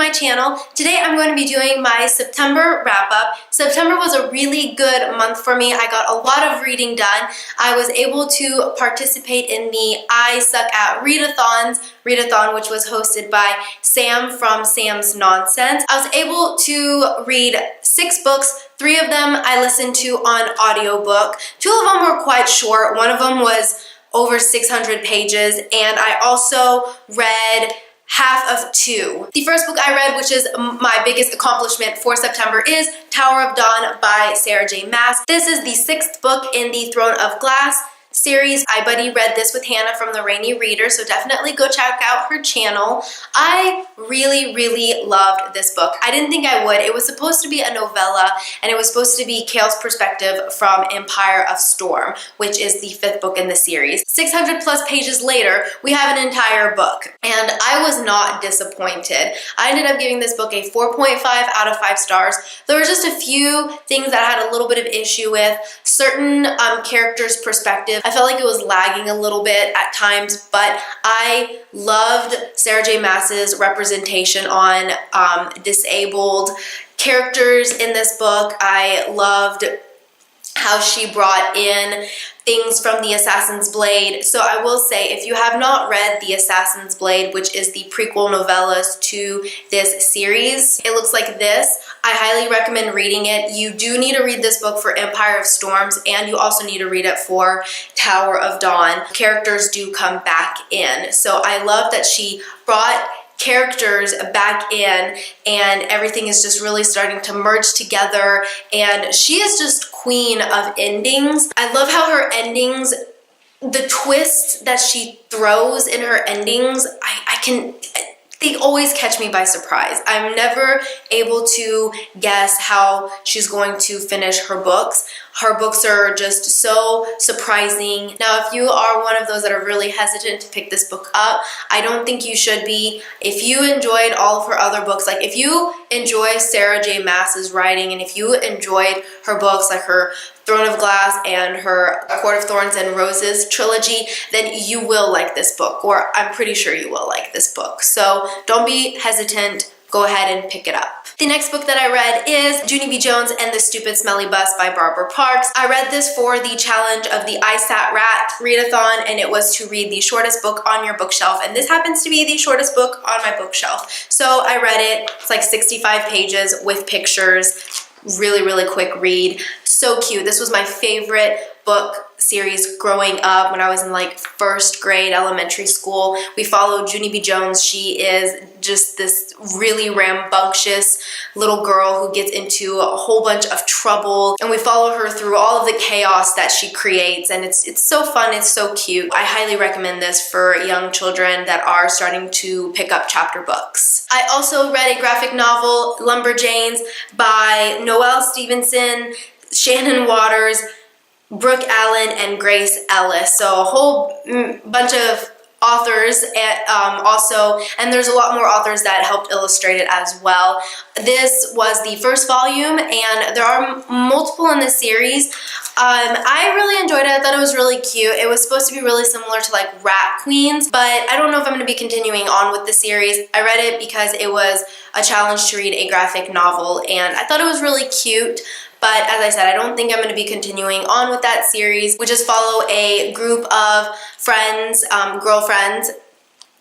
my channel. Today I'm going to be doing my September wrap-up. September was a really good month for me. I got a lot of reading done. I was able to participate in the I Suck at Readathon, which was hosted by Sam from Sam's Nonsense. I was able to read 6 books. 3 of them I listened to on audiobook. 2 of them were quite short. One of them was over 600 pages, and I also read half of 2. The first book I read, which is my biggest accomplishment for September, is Tower of Dawn by Sarah J. Maas. This is the 6th book in the Throne of Glass series. I buddy read this with Hannah from The Rainy Reader, so definitely go check out her channel. I really loved this book. I didn't think I would. It was supposed to be a novella, and it was supposed to be Kale's perspective from Empire of Storm, which is the 5th book in the series. 600 plus pages later, we have an entire book, and I was not disappointed. I ended up giving this book a 4.5 out of 5 stars. There were just a few things that I had a little bit of issue with. Certain characters' perspective, I felt like it was lagging a little bit at times, but I loved Sarah J. Maas's representation on disabled characters in this book. I loved how she brought in things from The Assassin's Blade. So I will say, if you have not read The Assassin's Blade, which is the prequel novellas to this series, it looks like this. I highly recommend reading it. You do need to read this book for Empire of Storms, and you also need to read it for Tower of Dawn. Characters do come back in. So I love that she brought characters back in, and everything is just really starting to merge together, and she is just queen of endings. I love how her endings, the twists that she throws in her endings, they always catch me by surprise. I'm never able to guess how she's going to finish her books. Her books are just so surprising. Now, if you are one of those that are really hesitant to pick this book up, I don't think you should be. If you enjoyed all of her other books, like if you enjoy Sarah J. Maas's writing, and if you enjoyed her books, like her Throne of Glass and her Court of Thorns and Roses trilogy, then you will like this book, or I'm pretty sure you will like this book. So don't be hesitant. Go ahead and pick it up. The next book that I read is Junie B Jones and the Stupid Smelly Bus by Barbara Parks. I read this for the challenge of the I Sat Rat Readathon, and it was to read the shortest book on your bookshelf, and this happens to be the shortest book on my bookshelf. So I read it. It's like 65 pages with pictures. Really quick read. So cute. This was my favorite book series growing up when I was in like 1st grade elementary school. We followed Junie B Jones. She is just this really rambunctious little girl who gets into a whole bunch of trouble, and we follow her through all of the chaos that she creates, and it's so fun. It's so cute. I highly recommend this for young children that are starting to pick up chapter books. I also read a graphic novel, Lumberjanes, by Noelle Stevenson, Shannon Waters, Brooke Allen, and Grace Ellis. So a whole bunch of authors also, and there's a lot more authors that helped illustrate it as well. This was the first volume, and there are multiple in this series. I really enjoyed it. I thought it was really cute. It was supposed to be really similar to like Rat Queens, but I don't know if I'm going to be continuing on with the series. I read it because it was a challenge to read a graphic novel, and I thought it was really cute. But as I said, I don't think I'm going to be continuing on with that series. We just follow a group of friends, girlfriends,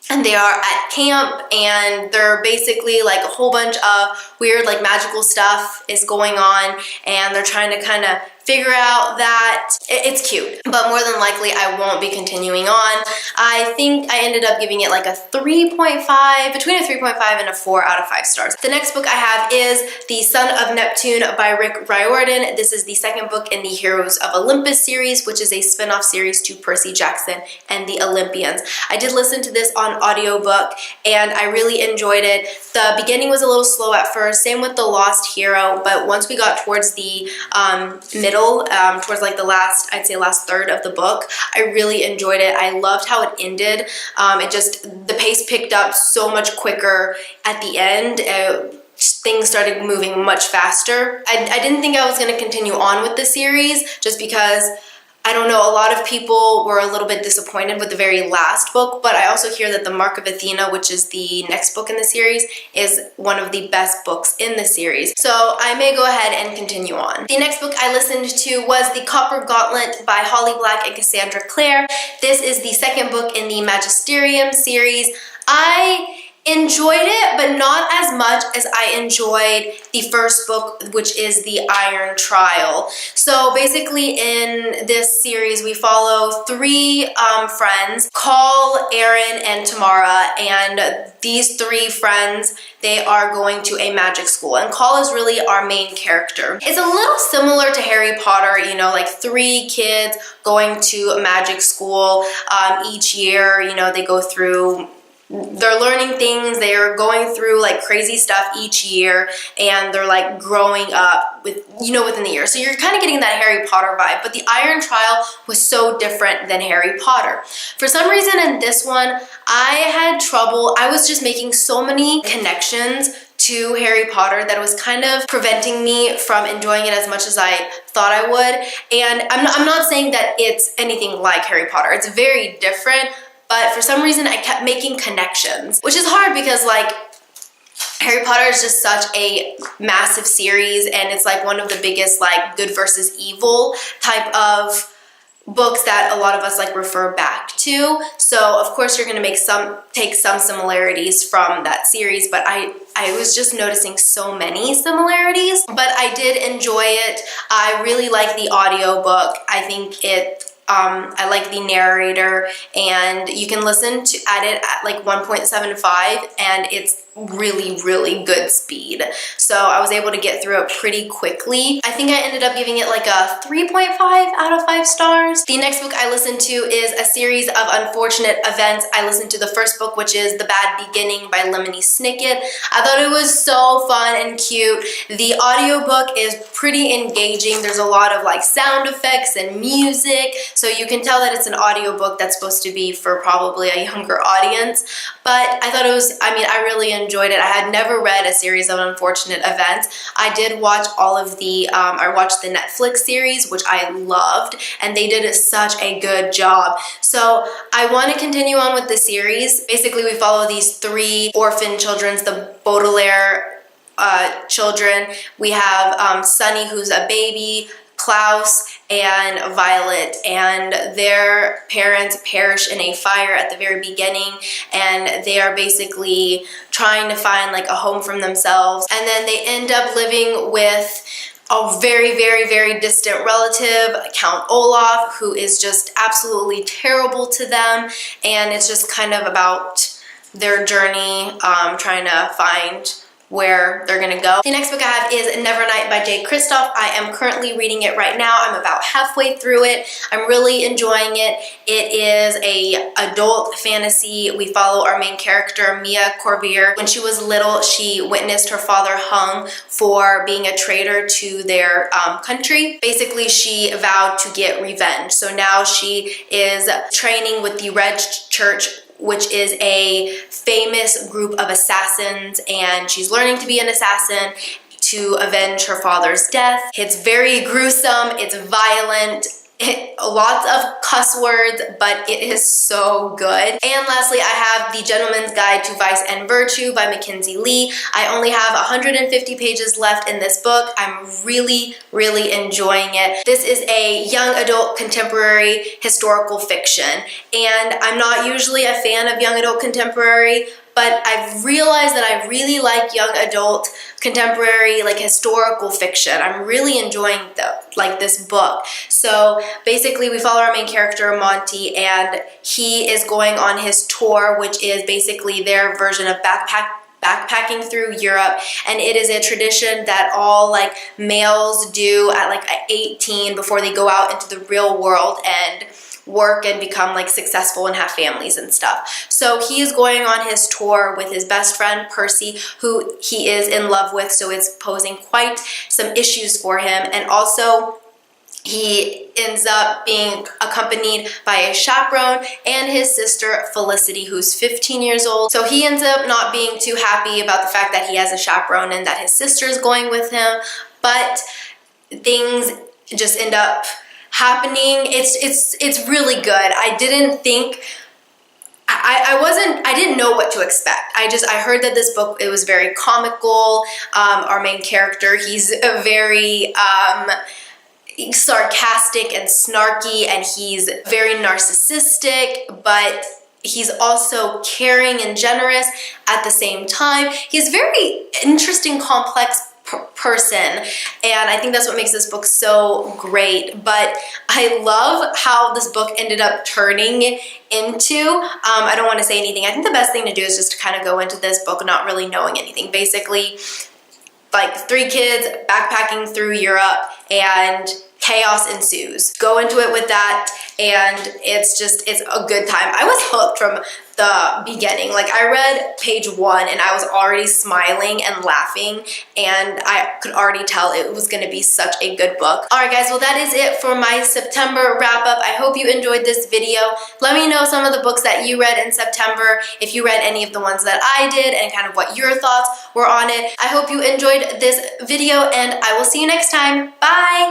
and they are at camp, and they're basically like a whole bunch of weird like magical stuff is going on, and they're trying to kind of figure out that it's cute, but more than likely I won't be continuing on. I think I ended up giving it like a 3.5, between a 3.5 and a 4 out of 5 stars. The next book I have is The Son of Neptune by Rick Riordan. This is the 2nd book in the Heroes of Olympus series, which is a spin-off series to Percy Jackson and the Olympians. I did listen to this on audiobook, and I really enjoyed it. The beginning was a little slow at first, same with The Lost Hero, but once we got towards the middle, towards like the last, I'd say last third of the book, I really enjoyed it. I loved how it ended. The pace picked up so much quicker at the end. Things started moving much faster. I didn't think I was going to continue on with the series just because I don't know, a lot of people were a little bit disappointed with the very last book, but I also hear that The Mark of Athena, which is the next book in the series, is one of the best books in the series. So I may go ahead and continue on. The next book I listened to was The Copper Gauntlet by Holly Black and Cassandra Clare. This is the second book in the Magisterium series. I enjoyed it, but not as much as I enjoyed the first book, which is The Iron Trial. So basically in this series, we follow three friends, Call, Aaron, and Tamara, and these three friends, they are going to a magic school, and Call is really our main character. It's a little similar to Harry Potter, you know, like three kids going to a magic school each year. You know, they go through, they're learning things, they're going through like crazy stuff each year, and they're like growing up with, you know, within the year. So you're kind of getting that Harry Potter vibe, but The Iron Trial was so different than Harry Potter. For some reason in this one, I had trouble, I was just making so many connections to Harry Potter that it was kind of preventing me from enjoying it as much as I thought I would. And I'm not saying that it's anything like Harry Potter, it's very different, but for some reason I kept making connections, which is hard because like Harry Potter is just such a massive series, and it's like one of the biggest like good versus evil type of books that a lot of us like refer back to. So of course you're gonna take some similarities from that series, but I was just noticing so many similarities. But I did enjoy it. I really like the audiobook. I think I like the narrator, and you can listen to it at like 1.75, and it's really good speed. So I was able to get through it pretty quickly. I think I ended up giving it like a 3.5 out of 5 stars. The next book I listened to is a series of unfortunate events. I listened to the first book, which is The Bad Beginning by Lemony Snicket. I thought it was so fun and cute. The audiobook is pretty engaging. There's a lot of like sound effects and music, so you can tell that it's an audiobook that's supposed to be for probably a younger audience. But I thought it was, I mean, I really enjoyed it. I had never read a series of unfortunate events. I did watch all of the, I watched the Netflix series, which I loved, and they did such a good job. So I want to continue on with the series. Basically, we follow these three orphan children, the Baudelaire children. We have Sunny, who's a baby, Klaus, and Violet, and their parents perish in a fire at the very beginning, and they are basically trying to find like a home for themselves, and then they end up living with a very distant relative, Count Olaf, who is just absolutely terrible to them, and it's just kind of about their journey trying to find where they're gonna go. The next book I have is Nevernight by Jay Kristoff. I am currently reading it right now. I'm about halfway through it. I'm really enjoying it. It is a adult fantasy. We follow our main character, Mia Corbier. When she was little, she witnessed her father hung for being a traitor to their country. Basically, she vowed to get revenge. So now she is training with the Red Church, which is a famous group of assassins, and she's learning to be an assassin to avenge her father's death. It's very gruesome, it's violent, lots of cuss words, but it is so good. And lastly, I have The Gentleman's Guide to Vice and Virtue by Mackenzie Lee. I only have 150 pages left in this book. I'm really enjoying it. This is a young adult contemporary historical fiction, and I'm not usually a fan of young adult contemporary, but I've realized that I really like young adult contemporary, like historical fiction. I'm really enjoying this book. So basically we follow our main character, Monty, and he is going on his tour, which is basically their version of backpacking through Europe, and it is a tradition that all like males do at like 18 before they go out into the real world and work and become like successful and have families and stuff. So he is going on his tour with his best friend Percy, who he is in love with, so it's posing quite some issues for him. And also he ends up being accompanied by a chaperone and his sister Felicity, who's 15 years old. So he ends up not being too happy about the fact that he has a chaperone and that his sister is going with him, but things just end up happening. It's really good. I didn't think, I didn't know what to expect. I heard that this book, it was very comical. Our main character, he's a very sarcastic and snarky, and he's very narcissistic, but he's also caring and generous at the same time. He's a very interesting, complex person, and I think that's what makes this book so great. But I love how this book ended up turning into, I don't want to say anything. I think the best thing to do is just to kind of go into this book not really knowing anything. Basically, like 3 kids backpacking through Europe and chaos ensues. Go into it with that, and it's a good time. I was hooked from the beginning. Like, I read page 1 and I was already smiling and laughing, and I could already tell it was going to be such a good book. Alright guys, well that is it for my September wrap up. I hope you enjoyed this video. Let me know some of the books that you read in September, if you read any of the ones that I did, and kind of what your thoughts were on it. I hope you enjoyed this video, and I will see you next time. Bye!